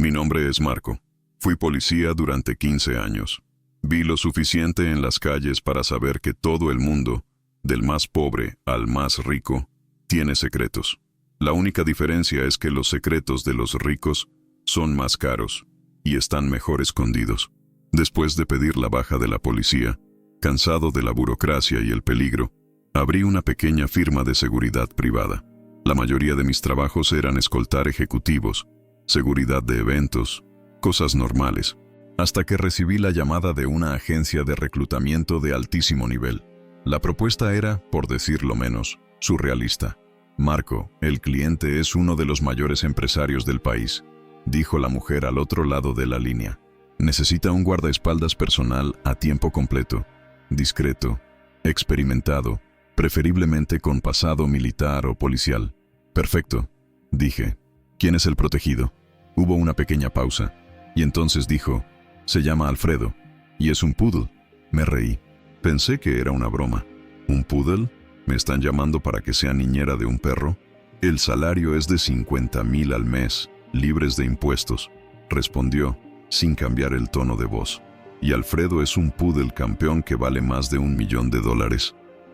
Mi nombre es Marco. Fui policía durante 15 años. Vi lo suficiente en las calles para saber que todo el mundo, del más pobre al más rico, tiene secretos. La única diferencia es que los secretos de los ricos son más caros y están mejor escondidos. Después de pedir la baja de la policía, cansado de la burocracia y el peligro, abrí una pequeña firma de seguridad privada. La mayoría de mis trabajos eran escoltar ejecutivos, seguridad de eventos, cosas normales, hasta que recibí la llamada de una agencia de reclutamiento de altísimo nivel. La propuesta era, por decirlo menos, surrealista. Marco, el cliente es uno de los mayores empresarios del país, dijo la mujer al otro lado de la línea. Necesita un guardaespaldas personal a tiempo completo, discreto, experimentado, preferiblemente con pasado militar o policial. Perfecto, dije. ¿Quién es el protegido? Hubo una pequeña pausa, y entonces dijo, se llama Alfredo, y es un poodle. Me reí. Pensé que era una broma. ¿Un poodle? ¿Me están llamando para que sea niñera de un perro? El salario es de 50,000 al mes, libres de impuestos, respondió, sin cambiar el tono de voz. Y Alfredo es un poodle campeón que vale más de $1 millón.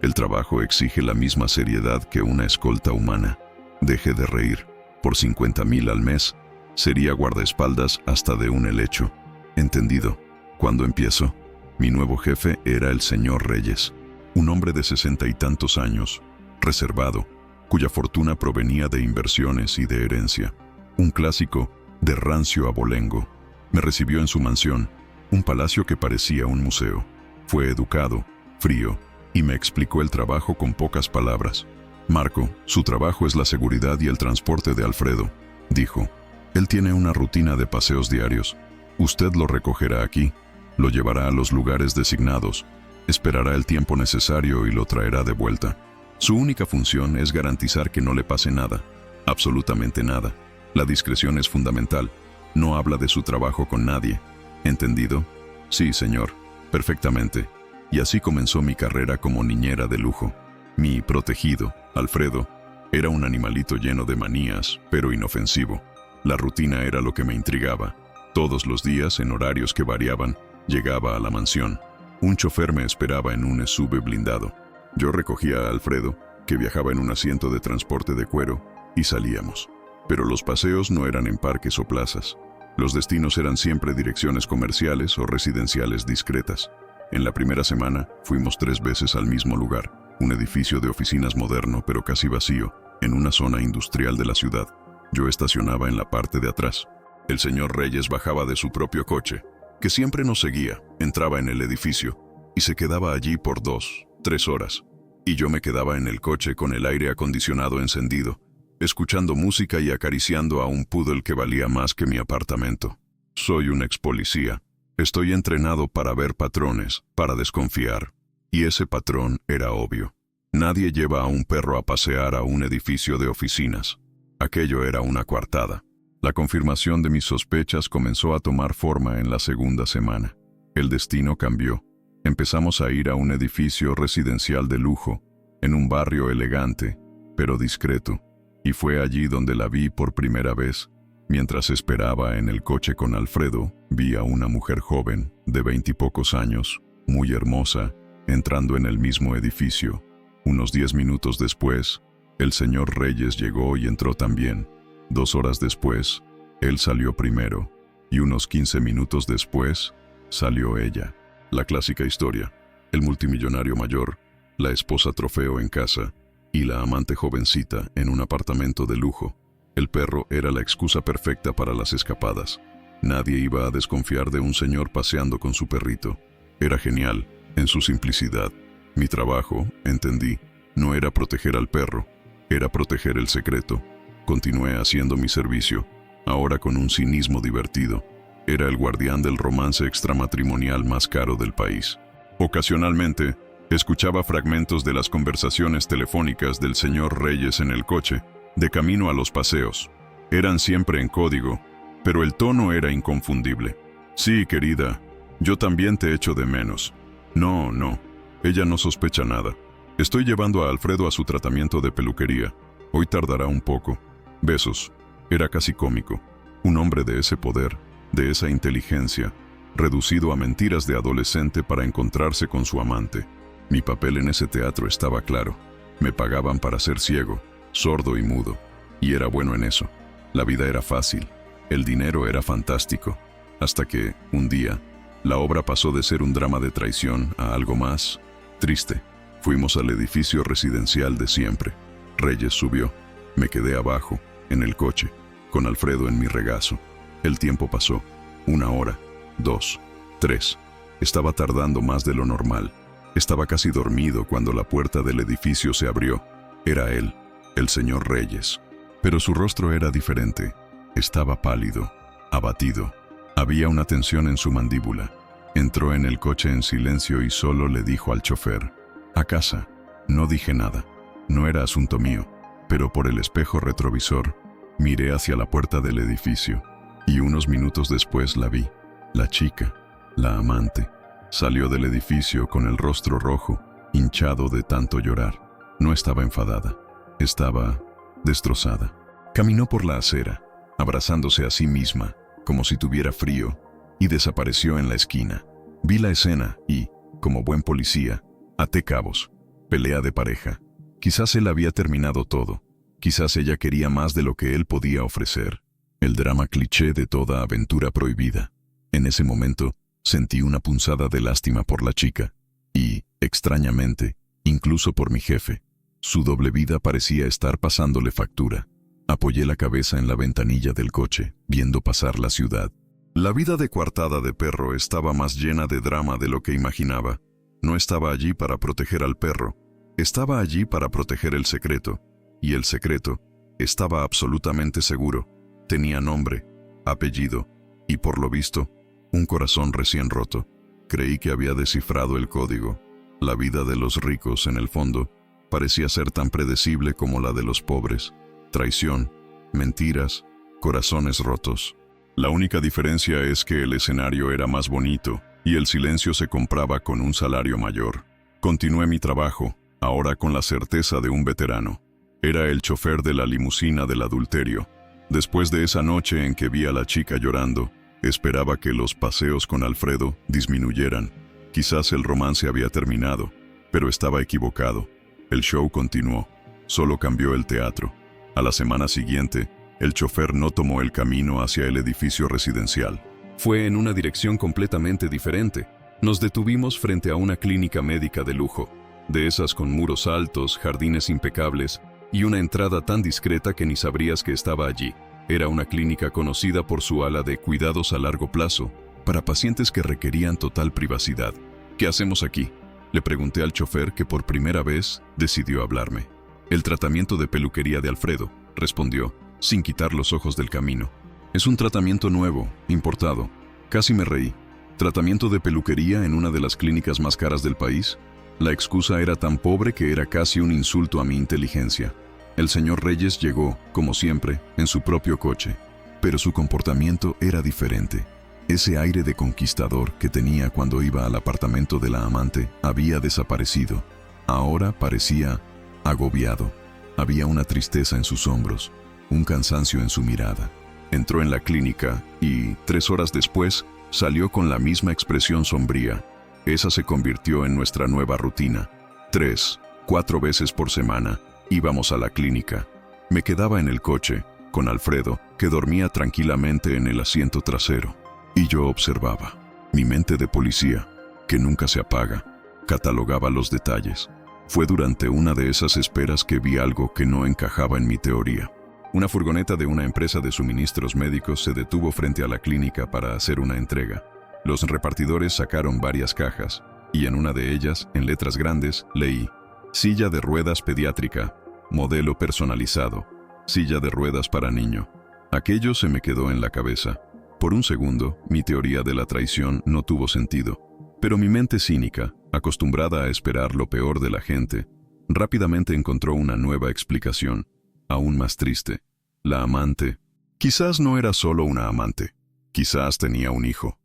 El trabajo exige la misma seriedad que una escolta humana. Dejé de reír. Por 50,000 al mes, sería guardaespaldas hasta de un helecho. Entendido. ¿Cuándo empiezo? Mi nuevo jefe era el señor Reyes, un hombre de 60 y tantos años, reservado, cuya fortuna provenía de inversiones y de herencia. Un clásico de rancio abolengo. Me recibió en su mansión, un palacio que parecía un museo. Fue educado, frío, y me explicó el trabajo con pocas palabras. Marco, su trabajo es la seguridad y el transporte de Alfredo, dijo. Él tiene una rutina de paseos diarios. Usted lo recogerá aquí, lo llevará a los lugares designados, esperará el tiempo necesario y lo traerá de vuelta. Su única función es garantizar que no le pase nada, absolutamente nada. La discreción es fundamental. No habla de su trabajo con nadie. ¿Entendido? Sí, señor. Perfectamente. Y así comenzó mi carrera como niñera de lujo. Mi protegido, Alfredo, era un animalito lleno de manías, pero inofensivo. La rutina era lo que me intrigaba. Todos los días, en horarios que variaban, llegaba a la mansión. Un chofer me esperaba en un SUV blindado. Yo recogía a Alfredo, que viajaba en un asiento de transporte de cuero, y salíamos. Pero los paseos no eran en parques o plazas. Los destinos eran siempre direcciones comerciales o residenciales discretas. En la primera semana, fuimos 3 veces al mismo lugar, un edificio de oficinas moderno pero casi vacío, en una zona industrial de la ciudad. Yo estacionaba en la parte de atrás. El señor Reyes bajaba de su propio coche, que siempre nos seguía, entraba en el edificio, y se quedaba allí por 2, 3 horas. Y yo me quedaba en el coche con el aire acondicionado encendido, escuchando música y acariciando a un poodle que valía más que mi apartamento. Soy un ex policía. Estoy entrenado para ver patrones, para desconfiar. Y ese patrón era obvio. Nadie lleva a un perro a pasear a un edificio de oficinas. Aquello era una coartada. La confirmación de mis sospechas comenzó a tomar forma en la segunda semana. El destino cambió. Empezamos a ir a un edificio residencial de lujo, en un barrio elegante, pero discreto. Y fue allí donde la vi por primera vez. Mientras esperaba en el coche con Alfredo, vi a una mujer joven, de 20 y pocos años, muy hermosa, entrando en el mismo edificio. Unos 10 minutos después, el señor Reyes llegó y entró también. 2 horas después, él salió primero, y unos 15 minutos después, salió ella. La clásica historia: el multimillonario mayor, la esposa trofeo en casa, y la amante jovencita en un apartamento de lujo. El perro era la excusa perfecta para las escapadas. Nadie iba a desconfiar de un señor paseando con su perrito. Era genial, en su simplicidad. Mi trabajo, entendí, no era proteger al perro, era proteger el secreto. Continué haciendo mi servicio, ahora con un cinismo divertido. Era el guardián del romance extramatrimonial más caro del país. Ocasionalmente, escuchaba fragmentos de las conversaciones telefónicas del señor Reyes en el coche, de camino a los paseos. Eran siempre en código, pero el tono era inconfundible. Sí, querida, yo también te echo de menos. No, ella no sospecha nada. Estoy llevando a Alfredo a su tratamiento de peluquería. Hoy tardará un poco. Besos. Era casi cómico. Un hombre de ese poder, de esa inteligencia, reducido a mentiras de adolescente para encontrarse con su amante. Mi papel en ese teatro estaba claro. Me pagaban para ser ciego, sordo y mudo, y era bueno en eso. La vida era fácil, el dinero era fantástico, hasta que, un día, la obra pasó de ser un drama de traición a algo más triste. Fuimos al edificio residencial de siempre. Reyes subió. Me quedé abajo, en el coche, con Alfredo en mi regazo. El tiempo pasó. 1 hora, 2, 3. Estaba tardando más de lo normal. Estaba casi dormido cuando la puerta del edificio se abrió. Era él, el señor Reyes. Pero su rostro era diferente. Estaba pálido, abatido. Había una tensión en su mandíbula. Entró en el coche en silencio y solo le dijo al chofer: «A casa». No dije nada. No era asunto mío, pero por el espejo retrovisor miré hacia la puerta del edificio y unos minutos después la vi. La chica, la amante, salió del edificio con el rostro rojo, hinchado de tanto llorar. No estaba enfadada, estaba destrozada. Caminó por la acera, abrazándose a sí misma, como si tuviera frío, y desapareció en la esquina. Vi la escena y, como buen policía, até cabos. Pelea de pareja. Quizás él había terminado todo. Quizás ella quería más de lo que él podía ofrecer. El drama cliché de toda aventura prohibida. En ese momento, sentí una punzada de lástima por la chica. Y, extrañamente, incluso por mi jefe. Su doble vida parecía estar pasándole factura. Apoyé la cabeza en la ventanilla del coche, viendo pasar la ciudad. La vida de coartada de perro estaba más llena de drama de lo que imaginaba. No estaba allí para proteger al perro. Estaba allí para proteger el secreto. Y el secreto estaba absolutamente seguro. Tenía nombre, apellido y, por lo visto, un corazón recién roto. Creí que había descifrado el código. La vida de los ricos, en el fondo, parecía ser tan predecible como la de los pobres. Traición, mentiras, corazones rotos. La única diferencia es que el escenario era más bonito y el silencio se compraba con un salario mayor. Continué mi trabajo, ahora con la certeza de un veterano. Era el chofer de la limusina del adulterio. Después de esa noche en que vi a la chica llorando, esperaba que los paseos con Alfredo disminuyeran. Quizás el romance había terminado, pero estaba equivocado. El show continuó, solo cambió el teatro. A la semana siguiente, el chofer no tomó el camino hacia el edificio residencial. Fue en una dirección completamente diferente. Nos detuvimos frente a una clínica médica de lujo, de esas con muros altos, jardines impecables y una entrada tan discreta que ni sabrías que estaba allí. Era una clínica conocida por su ala de cuidados a largo plazo, para pacientes que requerían total privacidad. «¿Qué hacemos aquí?», le pregunté al chofer, que por primera vez decidió hablarme. «El tratamiento de peluquería de Alfredo», respondió, sin quitar los ojos del camino. «Es un tratamiento nuevo, importado». Casi me reí. ¿Tratamiento de peluquería en una de las clínicas más caras del país? La excusa era tan pobre que era casi un insulto a mi inteligencia. El señor Reyes llegó, como siempre, en su propio coche. Pero su comportamiento era diferente. Ese aire de conquistador que tenía cuando iba al apartamento de la amante había desaparecido. Ahora parecía agobiado. Había una tristeza en sus hombros, un cansancio en su mirada. Entró en la clínica y, 3 horas después, salió con la misma expresión sombría. Esa se convirtió en nuestra nueva rutina. 3, 4 veces por semana íbamos a la clínica. Me quedaba en el coche, con Alfredo, que dormía tranquilamente en el asiento trasero. Y yo observaba. Mi mente de policía, que nunca se apaga, catalogaba los detalles. Fue durante una de esas esperas que vi algo que no encajaba en mi teoría. Una furgoneta de una empresa de suministros médicos se detuvo frente a la clínica para hacer una entrega. Los repartidores sacaron varias cajas, y en una de ellas, en letras grandes, leí: «Silla de ruedas pediátrica, modelo personalizado, silla de ruedas para niño». Aquello se me quedó en la cabeza. Por un segundo, mi teoría de la traición no tuvo sentido. Pero mi mente cínica, acostumbrada a esperar lo peor de la gente, rápidamente encontró una nueva explicación, aún más triste. La amante. Quizás no era solo una amante. Quizás tenía un hijo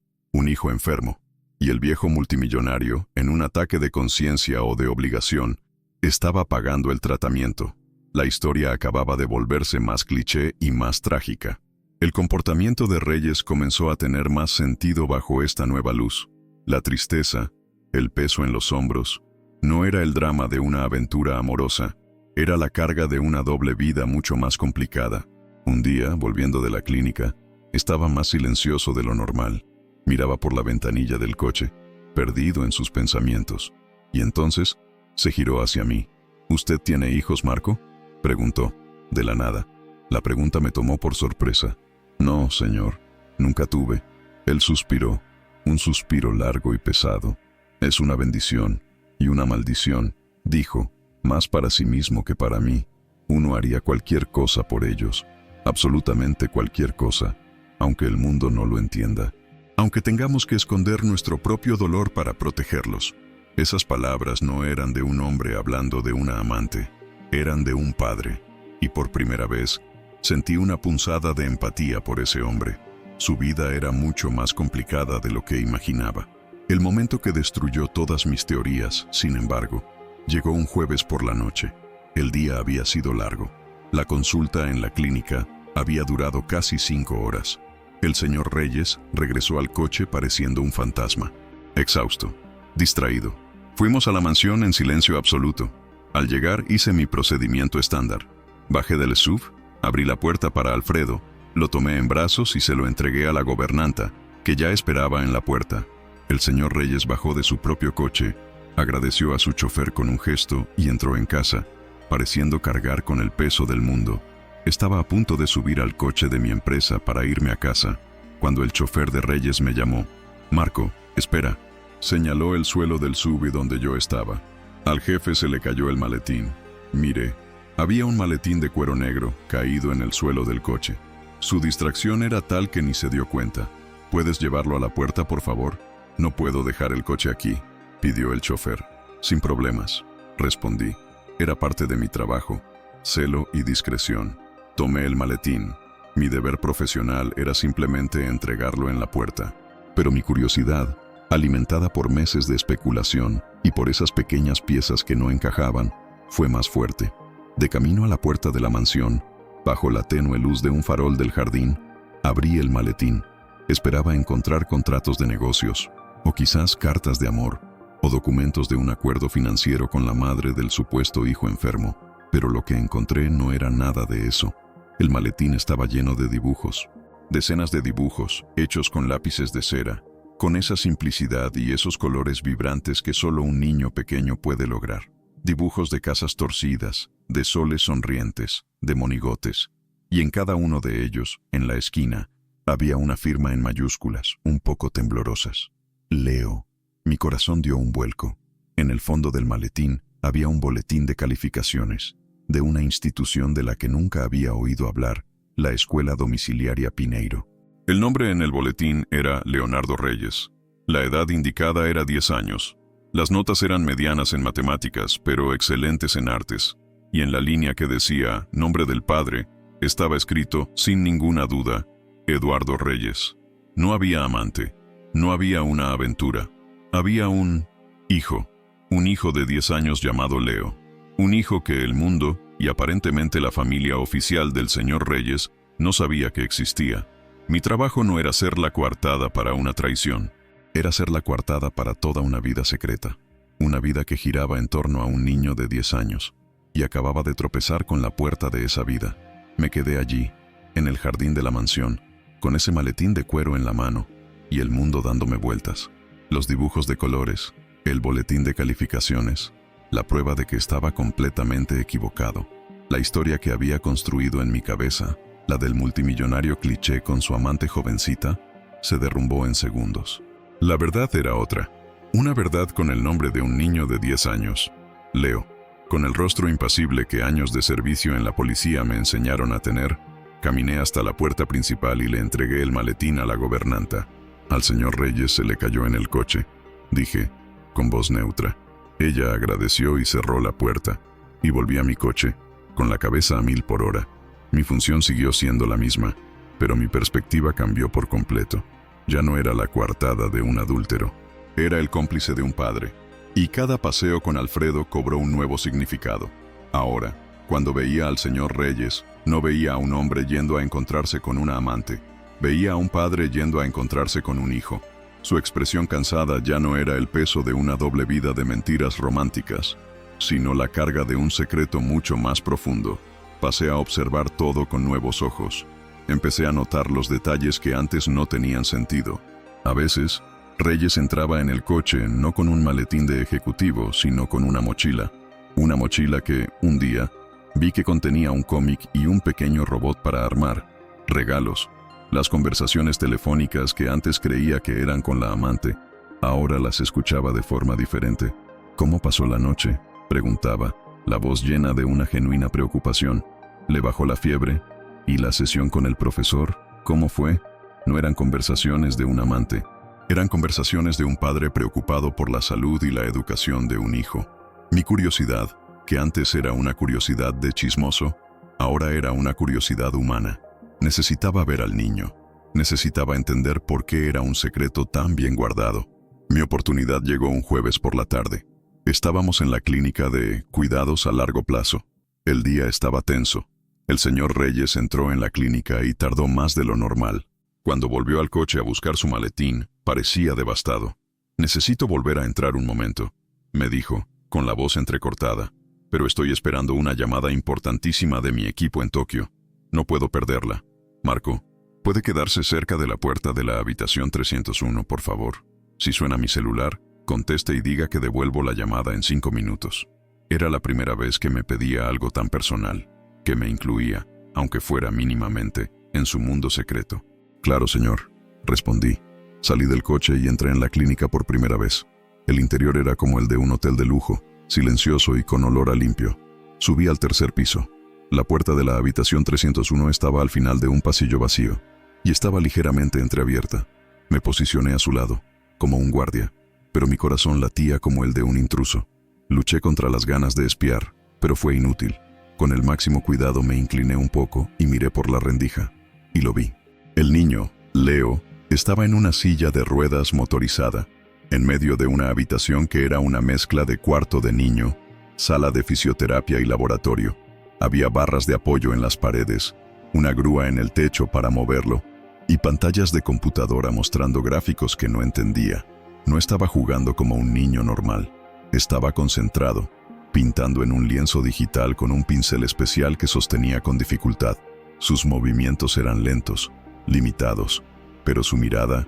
enfermo. Y el viejo multimillonario, en un ataque de conciencia o de obligación, estaba pagando el tratamiento. La historia acababa de volverse más cliché y más trágica. El comportamiento de Reyes comenzó a tener más sentido bajo esta nueva luz. La tristeza, el peso en los hombros, no era el drama de una aventura amorosa, era la carga de una doble vida mucho más complicada. Un día, volviendo de la clínica, estaba más silencioso de lo normal. Miraba por la ventanilla del coche, perdido en sus pensamientos. Y entonces, se giró hacia mí. ¿Usted tiene hijos, Marco?, preguntó, de la nada. La pregunta me tomó por sorpresa. No, señor, nunca tuve. Él suspiró, un suspiro largo y pesado. Es una bendición y una maldición, dijo, más para sí mismo que para mí. Uno haría cualquier cosa por ellos, absolutamente cualquier cosa, aunque el mundo no lo entienda. Aunque tengamos que esconder nuestro propio dolor para protegerlos. Esas palabras no eran de un hombre hablando de una amante, eran de un padre. Y por primera vez, sentí una punzada de empatía por ese hombre. Su vida era mucho más complicada de lo que imaginaba. El momento que destruyó todas mis teorías, sin embargo, llegó un jueves por la noche. El día había sido largo. La consulta en la clínica había durado casi 5 horas. El señor Reyes regresó al coche pareciendo un fantasma. Exhausto, distraído. Fuimos a la mansión en silencio absoluto. Al llegar hice mi procedimiento estándar. Bajé del SUV, abrí la puerta para Alfredo, lo tomé en brazos y se lo entregué a la gobernanta, que ya esperaba en la puerta. El señor Reyes bajó de su propio coche, agradeció a su chofer con un gesto y entró en casa, pareciendo cargar con el peso del mundo. Estaba a punto de subir al coche de mi empresa para irme a casa, cuando el chofer de Reyes me llamó. «Marco, espera», señaló el suelo del SUV donde yo estaba. Al jefe se le cayó el maletín. Miré. Había un maletín de cuero negro caído en el suelo del coche. Su distracción era tal que ni se dio cuenta. «¿Puedes llevarlo a la puerta, por favor?» «No puedo dejar el coche aquí», pidió el chofer. «Sin problemas», respondí. Era parte de mi trabajo, celo y discreción. Tomé el maletín. Mi deber profesional era simplemente entregarlo en la puerta. Pero mi curiosidad, alimentada por meses de especulación y por esas pequeñas piezas que no encajaban, fue más fuerte. De camino a la puerta de la mansión, bajo la tenue luz de un farol del jardín, abrí el maletín. Esperaba encontrar contratos de negocios, o quizás cartas de amor, o documentos de un acuerdo financiero con la madre del supuesto hijo enfermo, pero lo que encontré no era nada de eso. El maletín estaba lleno de dibujos, decenas de dibujos, hechos con lápices de cera, con esa simplicidad y esos colores vibrantes que solo un niño pequeño puede lograr. Dibujos de casas torcidas, de soles sonrientes, de monigotes, y en cada uno de ellos, en la esquina, había una firma en mayúsculas, un poco temblorosas. Leo. Mi corazón dio un vuelco. En el fondo del maletín había un boletín de calificaciones, de una institución de la que nunca había oído hablar, la Escuela Domiciliaria Pineiro. El nombre en el boletín era Leonardo Reyes. La edad indicada era 10 años. Las notas eran medianas en matemáticas, pero excelentes en artes. Y en la línea que decía «Nombre del padre» estaba escrito, sin ninguna duda, Eduardo Reyes. No había amante, no había una aventura. Había un hijo de 10 años llamado Leo. Un hijo que el mundo, y aparentemente la familia oficial del señor Reyes, no sabía que existía. Mi trabajo no era ser la coartada para una traición. Era ser la coartada para toda una vida secreta. Una vida que giraba en torno a un niño de 10 años. Y acababa de tropezar con la puerta de esa vida. Me quedé allí, en el jardín de la mansión, con ese maletín de cuero en la mano, y el mundo dándome vueltas. Los dibujos de colores, el boletín de calificaciones, la prueba de que estaba completamente equivocado. La historia que había construido en mi cabeza, la del multimillonario cliché con su amante jovencita, se derrumbó en segundos. La verdad era otra. Una verdad con el nombre de un niño de 10 años, Leo. Con el rostro impasible que años de servicio en la policía me enseñaron a tener, caminé hasta la puerta principal y le entregué el maletín a la gobernanta. Al señor Reyes se le cayó en el coche, dije, con voz neutra. Ella agradeció y cerró la puerta, y volví a mi coche, con la cabeza a 1000 por hora. Mi función siguió siendo la misma, pero mi perspectiva cambió por completo. Ya no era la coartada de un adúltero, era el cómplice de un padre. Y cada paseo con Alfredo cobró un nuevo significado. Ahora, cuando veía al señor Reyes, No veía a un hombre yendo a encontrarse con una amante. Veía a un padre yendo a encontrarse con un hijo. Su expresión cansada ya no era el peso de una doble vida de mentiras románticas, sino la carga de un secreto mucho más profundo. Pasé a observar todo con nuevos ojos. Empecé a notar los detalles que antes no tenían sentido. A veces, Reyes entraba en el coche no con un maletín de ejecutivo, sino con una mochila. Una mochila que, un día, vi que contenía un cómic y un pequeño robot para armar, regalos. Las conversaciones telefónicas que antes creía que eran con la amante, ahora las escuchaba de forma diferente. ¿Cómo pasó la noche?, preguntaba, la voz llena de una genuina preocupación. ¿Le bajó la fiebre? ¿Y la sesión con el profesor? ¿Cómo fue? No eran conversaciones de un amante, eran conversaciones de un padre preocupado por la salud y la educación de un hijo. Mi curiosidad, que antes era una curiosidad de chismoso, ahora era una curiosidad humana. Necesitaba ver al niño. Necesitaba entender por qué era un secreto tan bien guardado. Mi oportunidad llegó un jueves por la tarde. Estábamos en la clínica de cuidados a largo plazo. El día estaba tenso. El señor Reyes entró en la clínica y tardó más de lo normal. Cuando volvió al coche a buscar su maletín, parecía devastado. «Necesito volver a entrar un momento», me dijo, con la voz entrecortada. «Pero estoy esperando una llamada importantísima de mi equipo en Tokio. No puedo perderla. Marco, ¿puede quedarse cerca de la puerta de la habitación 301, por favor? Si suena mi celular, conteste y diga que devuelvo la llamada en 5 minutos». Era la primera vez que me pedía algo tan personal, que me incluía, aunque fuera mínimamente, en su mundo secreto. «Claro, señor», respondí. Salí del coche y entré en la clínica por primera vez. El interior era como el de un hotel de lujo, silencioso y con olor a limpio. Subí al tercer piso. La puerta de la habitación 301 estaba al final de un pasillo vacío, y estaba ligeramente entreabierta. Me posicioné a su lado, como un guardia, pero mi corazón latía como el de un intruso. Luché contra las ganas de espiar, pero fue inútil. Con el máximo cuidado me incliné un poco y miré por la rendija, y lo vi. El niño, Leo, estaba en una silla de ruedas motorizada, en medio de una habitación que era una mezcla de cuarto de niño, sala de fisioterapia y laboratorio. Había barras de apoyo en las paredes, una grúa en el techo para moverlo, y pantallas de computadora mostrando gráficos que no entendía. No estaba jugando como un niño normal. Estaba concentrado, pintando en un lienzo digital con un pincel especial que sostenía con dificultad. Sus movimientos eran lentos, limitados, pero su mirada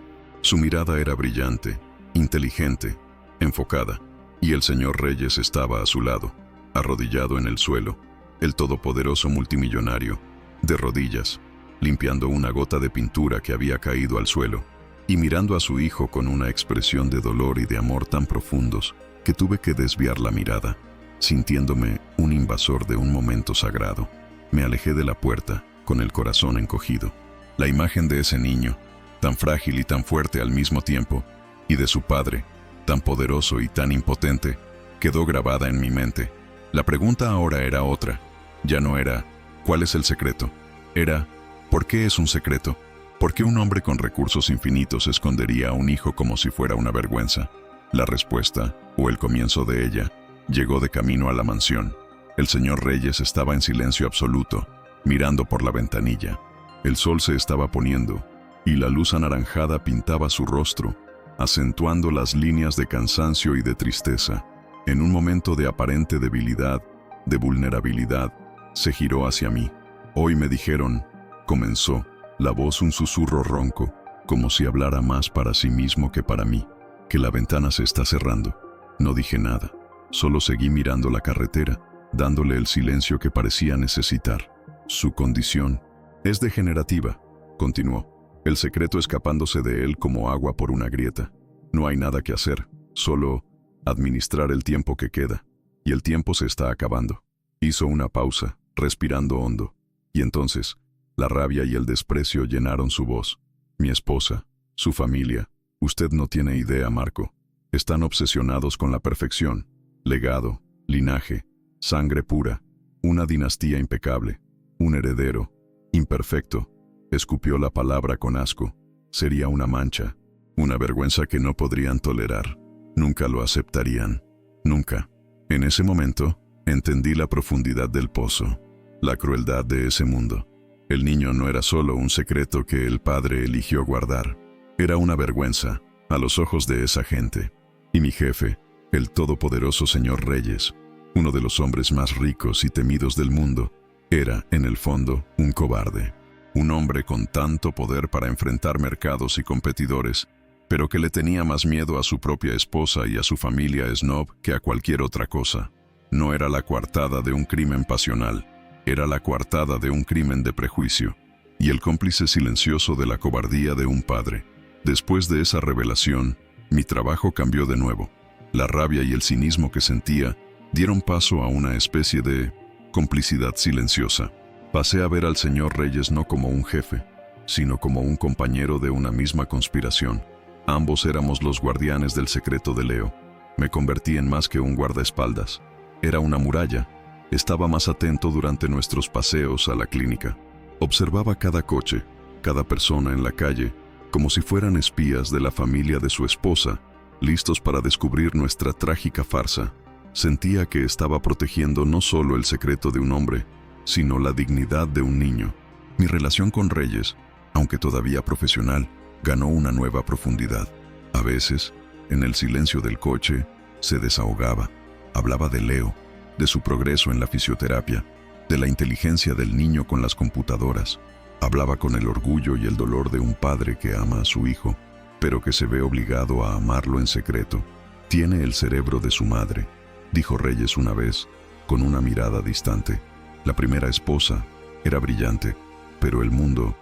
era brillante, inteligente, enfocada, y el señor Reyes estaba a su lado, arrodillado en el suelo, el todopoderoso multimillonario, de rodillas, limpiando una gota de pintura que había caído al suelo, y mirando a su hijo con una expresión de dolor y de amor tan profundos que tuve que desviar la mirada, sintiéndome un invasor de un momento sagrado. Me alejé de la puerta, con el corazón encogido. La imagen de ese niño, tan frágil y tan fuerte al mismo tiempo, y de su padre, tan poderoso y tan impotente, quedó grabada en mi mente. La pregunta ahora era otra. Ya no era ¿cuál es el secreto? Era ¿por qué es un secreto? ¿Por qué un hombre con recursos infinitos escondería a un hijo como si fuera una vergüenza? La respuesta, o el comienzo de ella, llegó de camino a la mansión. El señor Reyes estaba en silencio absoluto, mirando por la ventanilla. El sol se estaba poniendo, y la luz anaranjada pintaba su rostro, acentuando las líneas de cansancio y de tristeza. En un momento de aparente debilidad, de vulnerabilidad, se giró hacia mí. «Hoy me dijeron», comenzó, la voz un susurro ronco, como si hablara más para sí mismo que para mí, «que la ventana se está cerrando». No dije nada, solo seguí mirando la carretera, dándole el silencio que parecía necesitar. «Su condición es degenerativa», continuó, el secreto escapándose de él como agua por una grieta. «No hay nada que hacer, solo administrar el tiempo que queda, y el tiempo se está acabando». Hizo una pausa, respirando hondo, y entonces la rabia y el desprecio llenaron su voz. «Mi esposa, su familia, usted no tiene idea, Marco. Están obsesionados con la perfección, legado, linaje, sangre pura, una dinastía impecable, un heredero, imperfecto». Escupió la palabra con asco. «Sería una mancha, una vergüenza que no podrían tolerar. Nunca lo aceptarían. Nunca». En ese momento, entendí la profundidad del pozo. la crueldad de ese mundo. El niño no era solo un secreto que el padre eligió guardar. Era una vergüenza a los ojos de esa gente. Y mi jefe, el todopoderoso señor Reyes, uno de los hombres más ricos y temidos del mundo, era, en el fondo, un cobarde. Un hombre con tanto poder para enfrentar mercados y competidores, pero que le tenía más miedo a su propia esposa y a su familia snob que a cualquier otra cosa. No era la coartada de un crimen pasional, era la coartada de un crimen de prejuicio, y el cómplice silencioso de la cobardía de un padre. Después de esa revelación, mi trabajo cambió de nuevo. La rabia y el cinismo que sentía dieron paso a una especie de complicidad silenciosa. Pasé a ver al señor Reyes no como un jefe, sino como un compañero de una misma conspiración. Ambos éramos los guardianes del secreto de Leo. Me convertí en más que un guardaespaldas. Era una muralla. Estaba más atento durante nuestros paseos a la clínica. Observaba cada coche, cada persona en la calle, como si fueran espías de la familia de su esposa, listos para descubrir nuestra trágica farsa. Sentía que estaba protegiendo no solo el secreto de un hombre, sino la dignidad de un niño. Mi relación con Reyes, aunque todavía profesional, ganó una nueva profundidad. A veces, en el silencio del coche, se desahogaba. Hablaba de Leo, de su progreso en la fisioterapia, de la inteligencia del niño con las computadoras. Hablaba con el orgullo y el dolor de un padre que ama a su hijo, pero que se ve obligado a amarlo en secreto. Tiene el cerebro de su madre, dijo Reyes una vez, con una mirada distante. La primera esposa era brillante, pero el mundo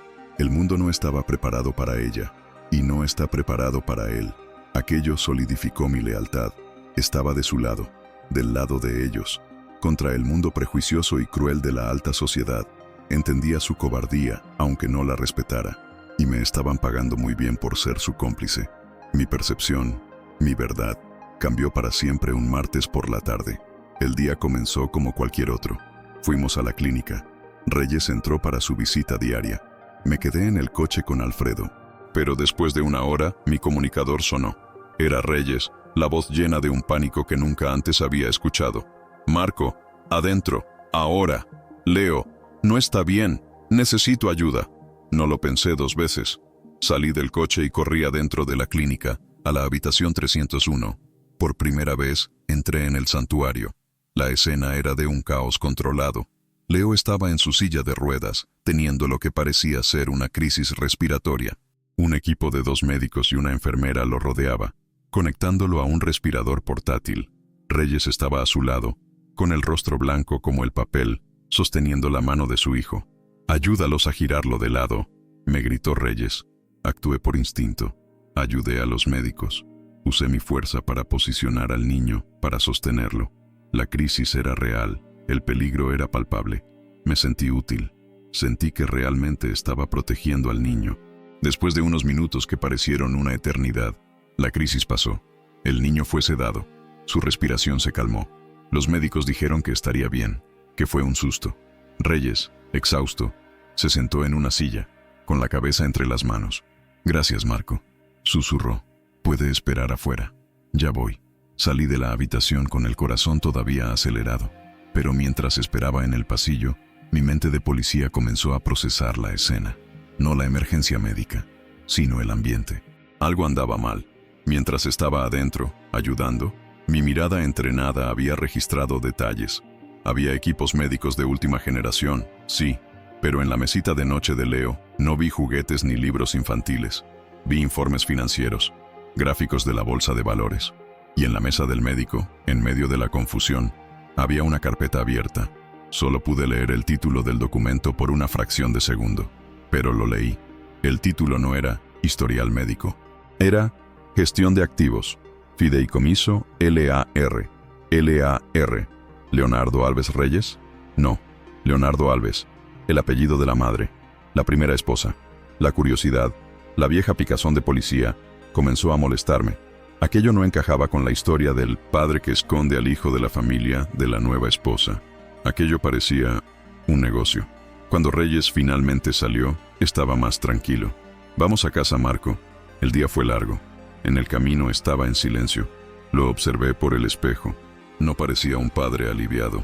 no estaba preparado para ella, y no está preparado para él. Aquello solidificó mi lealtad. Estaba de su lado, del lado de ellos, contra el mundo prejuicioso y cruel de la alta sociedad. Entendía su cobardía, aunque no la respetara, y me estaban pagando muy bien por ser su cómplice. Mi percepción, mi verdad, cambió para siempre un martes por la tarde. El día comenzó como cualquier otro. Fuimos a la clínica. Reyes entró para su visita diaria. Me quedé en el coche con Alfredo. Pero después de una hora, mi comunicador sonó. Era Reyes, la voz llena de un pánico que nunca antes había escuchado. Marco, adentro, ahora. Leo, no está bien, necesito ayuda. No lo pensé 2 veces. Salí del coche y corrí adentro de la clínica, a la habitación 301. Por primera vez, entré en el santuario. La escena era de un caos controlado. Leo estaba en su silla de ruedas, teniendo lo que parecía ser una crisis respiratoria. Un equipo de 2 médicos y una enfermera lo rodeaba, conectándolo a un respirador portátil. Reyes estaba a su lado, con el rostro blanco como el papel, sosteniendo la mano de su hijo. «Ayúdalos a girarlo de lado», me gritó Reyes. Actué por instinto. Ayudé a los médicos. Usé mi fuerza para posicionar al niño, para sostenerlo. La crisis era real, el peligro era palpable. Me sentí útil. Sentí que realmente estaba protegiendo al niño. Después de unos minutos que parecieron una eternidad, la crisis pasó. El niño fue sedado. Su respiración se calmó. Los médicos dijeron que estaría bien, que fue un susto. Reyes, exhausto, se sentó en una silla, con la cabeza entre las manos. «Gracias, Marco», susurró. «Puede esperar afuera. Ya voy». Salí de la habitación con el corazón todavía acelerado, pero mientras esperaba en el pasillo, mi mente de policía comenzó a procesar la escena. No la emergencia médica, sino el ambiente. Algo andaba mal. Mientras estaba adentro, ayudando, mi mirada entrenada había registrado detalles. Había equipos médicos de última generación, sí, pero en la mesita de noche de Leo no vi juguetes ni libros infantiles. Vi informes financieros, gráficos de la bolsa de valores. Y en la mesa del médico, en medio de la confusión, había una carpeta abierta. Solo pude leer el título del documento por una fracción de segundo, pero lo leí. El título no era Historial Médico. Era Gestión de Activos, Fideicomiso LAR. LAR. ¿Leonardo Alves Reyes? No, Leonardo Alves, el apellido de la madre, la primera esposa. La curiosidad, la vieja picazón de policía, comenzó a molestarme. Aquello no encajaba con la historia del padre que esconde al hijo de la familia de la nueva esposa. Aquello parecía un negocio. Cuando Reyes finalmente salió, estaba más tranquilo. «Vamos a casa, Marco». El día fue largo. En el camino estaba en silencio. Lo observé por el espejo. No parecía un padre aliviado.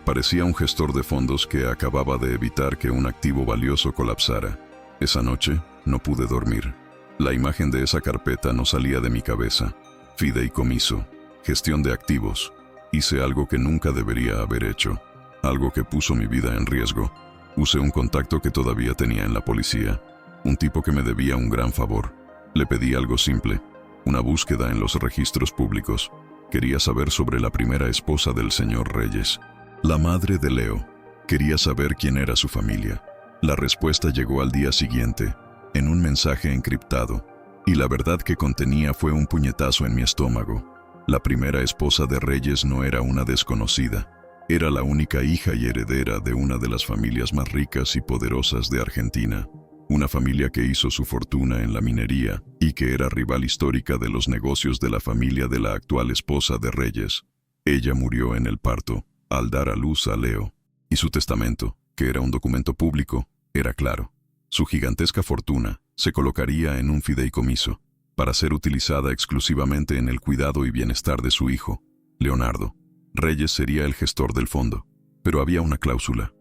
Parecía un gestor de fondos que acababa de evitar que un activo valioso colapsara. Esa noche no pude dormir. La imagen de esa carpeta no salía de mi cabeza. Fideicomiso, gestión de activos. Hice algo que nunca debería haber hecho. Algo que puso mi vida en riesgo. Usé un contacto que todavía tenía en la policía. Un tipo que me debía un gran favor. Le pedí algo simple. Una búsqueda en los registros públicos. Quería saber sobre la primera esposa del señor Reyes. La madre de Leo. Quería saber quién era su familia. La respuesta llegó al día siguiente, en un mensaje encriptado, y la verdad que contenía fue un puñetazo en mi estómago. La primera esposa de Reyes no era una desconocida. Era la única hija y heredera de una de las familias más ricas y poderosas de Argentina. Una familia que hizo su fortuna en la minería y que era rival histórica de los negocios de la familia de la actual esposa de Reyes. Ella murió en el parto, al dar a luz a Leo, y su testamento, que era un documento público, era claro. Su gigantesca fortuna se colocaría en un fideicomiso, para ser utilizada exclusivamente en el cuidado y bienestar de su hijo, Leonardo. Reyes sería el gestor del fondo, pero había una cláusula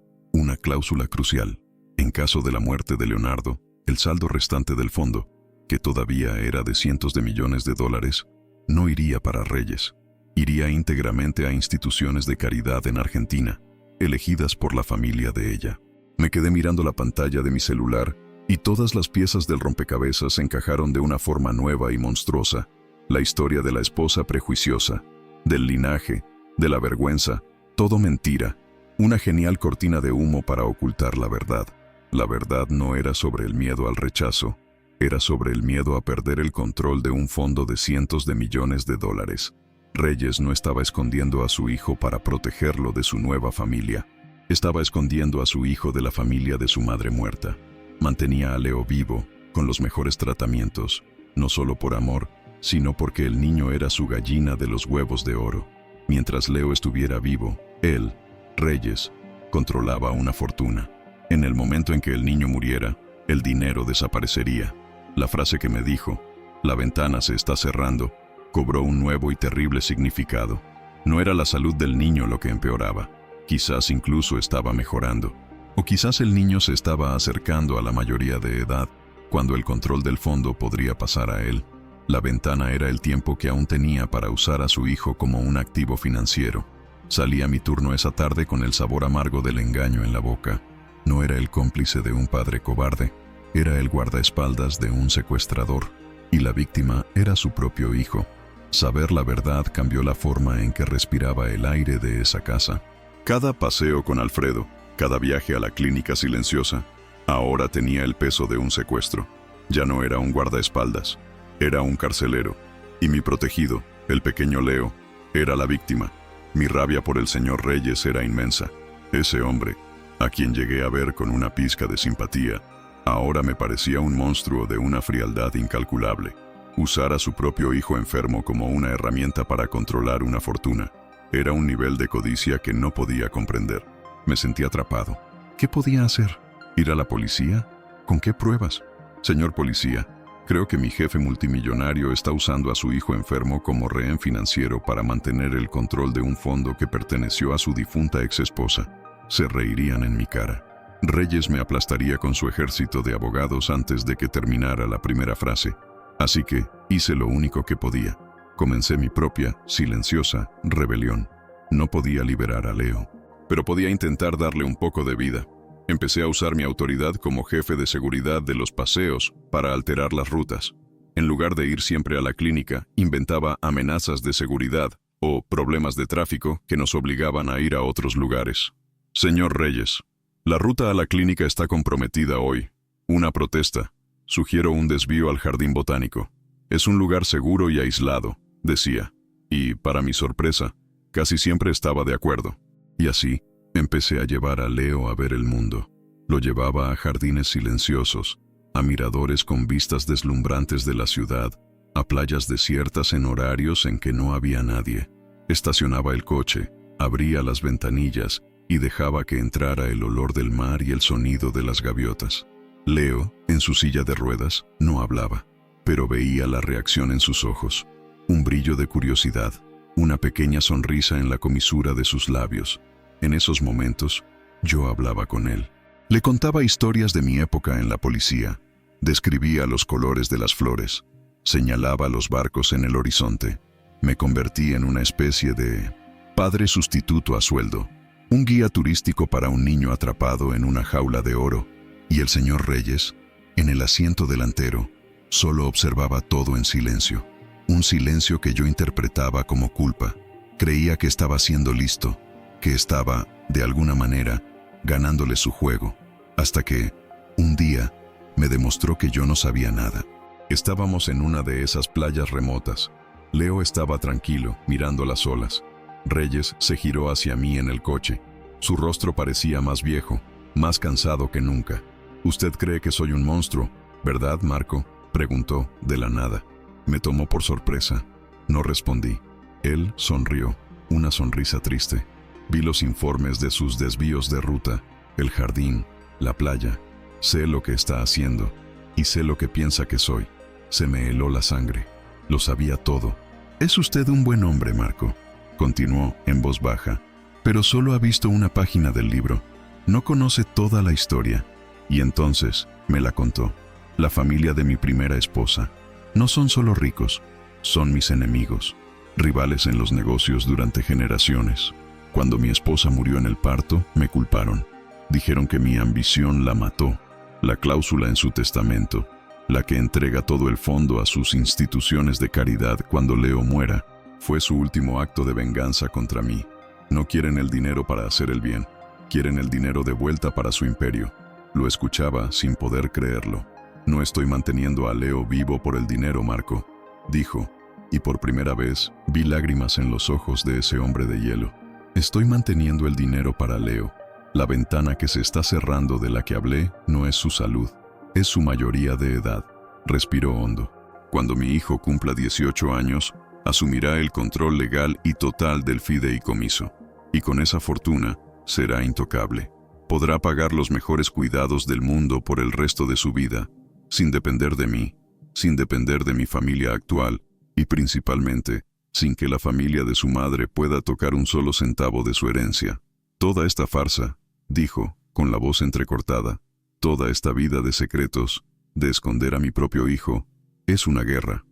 crucial. En caso de la muerte de Leonardo, el saldo restante del fondo, que todavía era de cientos de millones de dólares, no iría para Reyes. Iría íntegramente a instituciones de caridad en Argentina, elegidas por la familia de ella. Me quedé mirando la pantalla de mi celular y todas las piezas del rompecabezas encajaron de una forma nueva y monstruosa. La historia de la esposa prejuiciosa, del linaje, de la vergüenza, todo mentira. Una genial cortina de humo para ocultar la verdad. La verdad no era sobre el miedo al rechazo, era sobre el miedo a perder el control de un fondo de cientos de millones de dólares. Reyes no estaba escondiendo a su hijo para protegerlo de su nueva familia. Estaba escondiendo a su hijo de la familia de su madre muerta. Mantenía a Leo vivo, con los mejores tratamientos, no solo por amor, sino porque el niño era su gallina de los huevos de oro. Mientras Leo estuviera vivo, él, Reyes, controlaba una fortuna. En el momento en que el niño muriera, el dinero desaparecería. La frase que me dijo, "La ventana se está cerrando", cobró un nuevo y terrible significado. No era la salud del niño lo que empeoraba. Quizás incluso estaba mejorando. O quizás el niño se estaba acercando a la mayoría de edad, cuando el control del fondo podría pasar a él. La ventana era el tiempo que aún tenía para usar a su hijo como un activo financiero. Salí a mi turno esa tarde con el sabor amargo del engaño en la boca. No era el cómplice de un padre cobarde, era el guardaespaldas de un secuestrador, y la víctima era su propio hijo. Saber la verdad cambió la forma en que respiraba el aire de esa casa. Cada paseo con Alfredo, cada viaje a la clínica silenciosa, ahora tenía el peso de un secuestro. Ya no era un guardaespaldas, era un carcelero. Y mi protegido, el pequeño Leo, era la víctima. Mi rabia por el señor Reyes era inmensa. Ese hombre, a quien llegué a ver con una pizca de simpatía, ahora me parecía un monstruo de una frialdad incalculable. Usar a su propio hijo enfermo como una herramienta para controlar una fortuna era un nivel de codicia que no podía comprender. Me sentí atrapado. ¿Qué podía hacer? ¿Ir a la policía? ¿Con qué pruebas? Señor policía, creo que mi jefe multimillonario está usando a su hijo enfermo como rehén financiero para mantener el control de un fondo que perteneció a su difunta exesposa. Se reirían en mi cara. Reyes me aplastaría con su ejército de abogados antes de que terminara la primera frase. Así que hice lo único que podía. Comencé mi propia, silenciosa, rebelión. No podía liberar a Leo, pero podía intentar darle un poco de vida. Empecé a usar mi autoridad como jefe de seguridad de los paseos para alterar las rutas. En lugar de ir siempre a la clínica, inventaba amenazas de seguridad o problemas de tráfico que nos obligaban a ir a otros lugares. Señor Reyes, la ruta a la clínica está comprometida hoy. Una protesta. Sugiero un desvío al jardín botánico. Es un lugar seguro y aislado, decía. Y, para mi sorpresa, casi siempre estaba de acuerdo. Y así, empecé a llevar a Leo a ver el mundo. Lo llevaba a jardines silenciosos, a miradores con vistas deslumbrantes de la ciudad, a playas desiertas en horarios en que no había nadie. Estacionaba el coche, abría las ventanillas y dejaba que entrara el olor del mar y el sonido de las gaviotas. Leo, en su silla de ruedas, no hablaba, pero veía la reacción en sus ojos, un brillo de curiosidad, una pequeña sonrisa en la comisura de sus labios. En esos momentos, yo hablaba con él. Le contaba historias de mi época en la policía, describía los colores de las flores, señalaba los barcos en el horizonte. Me convertí en una especie de padre sustituto a sueldo, un guía turístico para un niño atrapado en una jaula de oro, y el señor Reyes, en el asiento delantero, solo observaba todo en silencio. Un silencio que yo interpretaba como culpa. Creía que estaba siendo listo, que estaba, de alguna manera, ganándole su juego, hasta que, un día, me demostró que yo no sabía nada. Estábamos en una de esas playas remotas. Leo estaba tranquilo, mirando las olas. Reyes se giró hacia mí en el coche. Su rostro parecía más viejo, más cansado que nunca. «Usted cree que soy un monstruo, ¿verdad, Marco?», preguntó, de la nada. Me tomó por sorpresa. No respondí. Él sonrió, una sonrisa triste. Vi los informes de sus desvíos de ruta, el jardín, la playa. Sé lo que está haciendo y sé lo que piensa que soy. Se me heló la sangre. Lo sabía todo. «Es usted un buen hombre, Marco», continuó en voz baja, «pero solo ha visto una página del libro. No conoce toda la historia». Y entonces me la contó. La familia de mi primera esposa. No son solo ricos, son mis enemigos, rivales en los negocios durante generaciones. Cuando mi esposa murió en el parto, me culparon. Dijeron que mi ambición la mató. La cláusula en su testamento, la que entrega todo el fondo a sus instituciones de caridad cuando Leo muera, fue su último acto de venganza contra mí. No quieren el dinero para hacer el bien, quieren el dinero de vuelta para su imperio. Lo escuchaba sin poder creerlo. «No estoy manteniendo a Leo vivo por el dinero, Marco», dijo, y por primera vez vi lágrimas en los ojos de ese hombre de hielo. «Estoy manteniendo el dinero para Leo. La ventana que se está cerrando de la que hablé no es su salud, es su mayoría de edad». Respiró hondo. «Cuando mi hijo cumpla 18 años, asumirá el control legal y total del fideicomiso, y con esa fortuna será intocable. Podrá pagar los mejores cuidados del mundo por el resto de su vida, sin depender de mí, sin depender de mi familia actual, y principalmente, sin que la familia de su madre pueda tocar un solo centavo de su herencia. Toda esta farsa», dijo, con la voz entrecortada, «toda esta vida de secretos, de esconder a mi propio hijo, es una guerra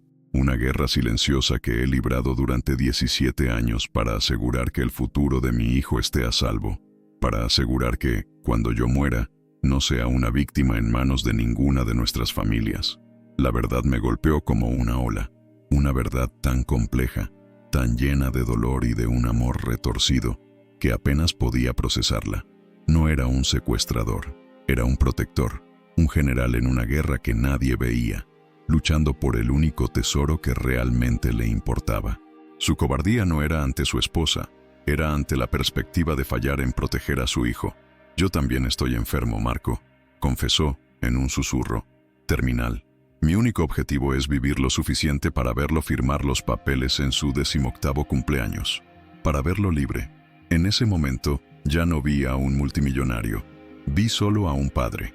silenciosa que he librado durante 17 años para asegurar que el futuro de mi hijo esté a salvo, para asegurar que, cuando yo muera, no sea una víctima en manos de ninguna de nuestras familias». La verdad me golpeó como una ola, una verdad tan compleja, tan llena de dolor y de un amor retorcido, que apenas podía procesarla. No era un secuestrador, era un protector, un general en una guerra que nadie veía, luchando por el único tesoro que realmente le importaba. Su cobardía no era ante su esposa, era ante la perspectiva de fallar en proteger a su hijo. «Yo también estoy enfermo, Marco», confesó en un susurro. «Terminal. Mi único objetivo es vivir lo suficiente para verlo firmar los papeles en su 18º cumpleaños. Para verlo libre». En ese momento, ya no vi a un multimillonario. Vi solo a un padre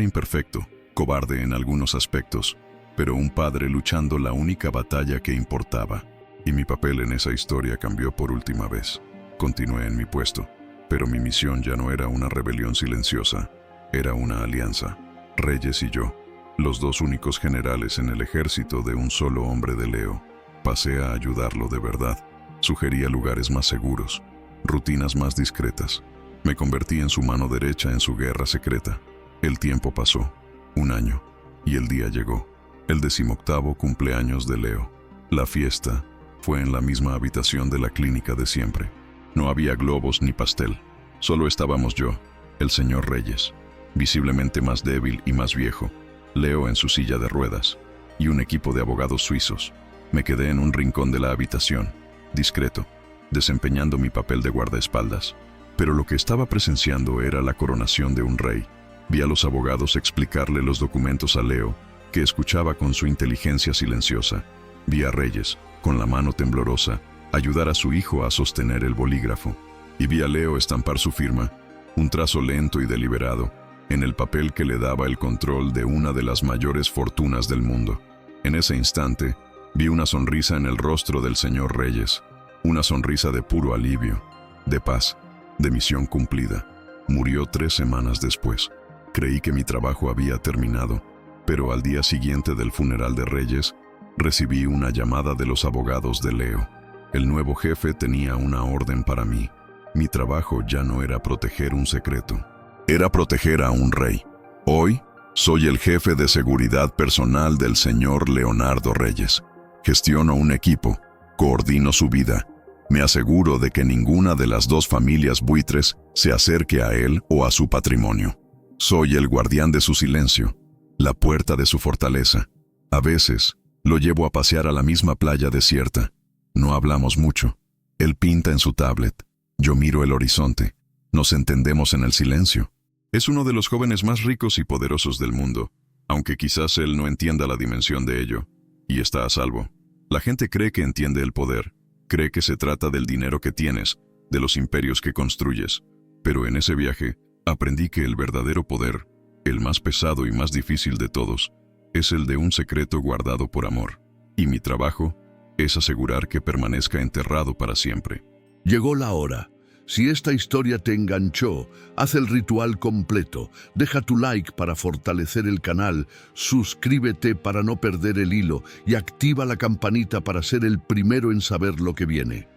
imperfecto, cobarde en algunos aspectos, pero un padre luchando la única batalla que importaba. Y mi papel en esa historia cambió por última vez. Continué en mi puesto, pero mi misión ya no era una rebelión silenciosa, era una alianza. Reyes y yo, los dos únicos generales en el ejército de un solo hombre de Leo. Pasé a ayudarlo de verdad. Sugería lugares más seguros, rutinas más discretas. Me convertí en su mano derecha en su guerra secreta. El tiempo pasó, 1 año, y el día llegó, el 18º cumpleaños de Leo. La fiesta fue en la misma habitación de la clínica de siempre. No había globos ni pastel, solo estábamos yo, el señor Reyes, visiblemente más débil y más viejo, Leo en su silla de ruedas, y un equipo de abogados suizos. Me quedé en un rincón de la habitación, discreto, desempeñando mi papel de guardaespaldas. Pero lo que estaba presenciando era la coronación de un rey. Vi a los abogados explicarle los documentos a Leo, que escuchaba con su inteligencia silenciosa. Vi a Reyes, con la mano temblorosa, ayudar a su hijo a sostener el bolígrafo. Y vi a Leo estampar su firma, un trazo lento y deliberado, en el papel que le daba el control de una de las mayores fortunas del mundo. En ese instante, vi una sonrisa en el rostro del señor Reyes, una sonrisa de puro alivio, de paz. de misión cumplida. Murió 3 semanas después. Creí que mi trabajo había terminado, pero al día siguiente del funeral de Reyes, recibí una llamada de los abogados de Leo. El nuevo jefe tenía una orden para mí. Mi trabajo ya no era proteger un secreto, era proteger a un rey. Hoy, soy el jefe de seguridad personal del señor Leonardo Reyes. Gestiono un equipo, coordino su vida. Me aseguro de que ninguna de las 2 familias buitres se acerque a él o a su patrimonio. Soy el guardián de su silencio, la puerta de su fortaleza. A veces, lo llevo a pasear a la misma playa desierta. No hablamos mucho. Él pinta en su tablet. Yo miro el horizonte. Nos entendemos en el silencio. Es uno de los jóvenes más ricos y poderosos del mundo, aunque quizás él no entienda la dimensión de ello, y está a salvo. La gente cree que entiende el poder, cree que se trata del dinero que tienes, de los imperios que construyes, pero en ese viaje aprendí que el verdadero poder, el más pesado y más difícil de todos, es el de un secreto guardado por amor, y mi trabajo es asegurar que permanezca enterrado para siempre. Llegó la hora. Si esta historia te enganchó, haz el ritual completo, deja tu like para fortalecer el canal, suscríbete para no perder el hilo y activa la campanita para ser el primero en saber lo que viene.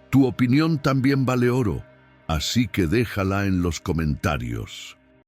Tu opinión también vale oro, así que déjala en los comentarios.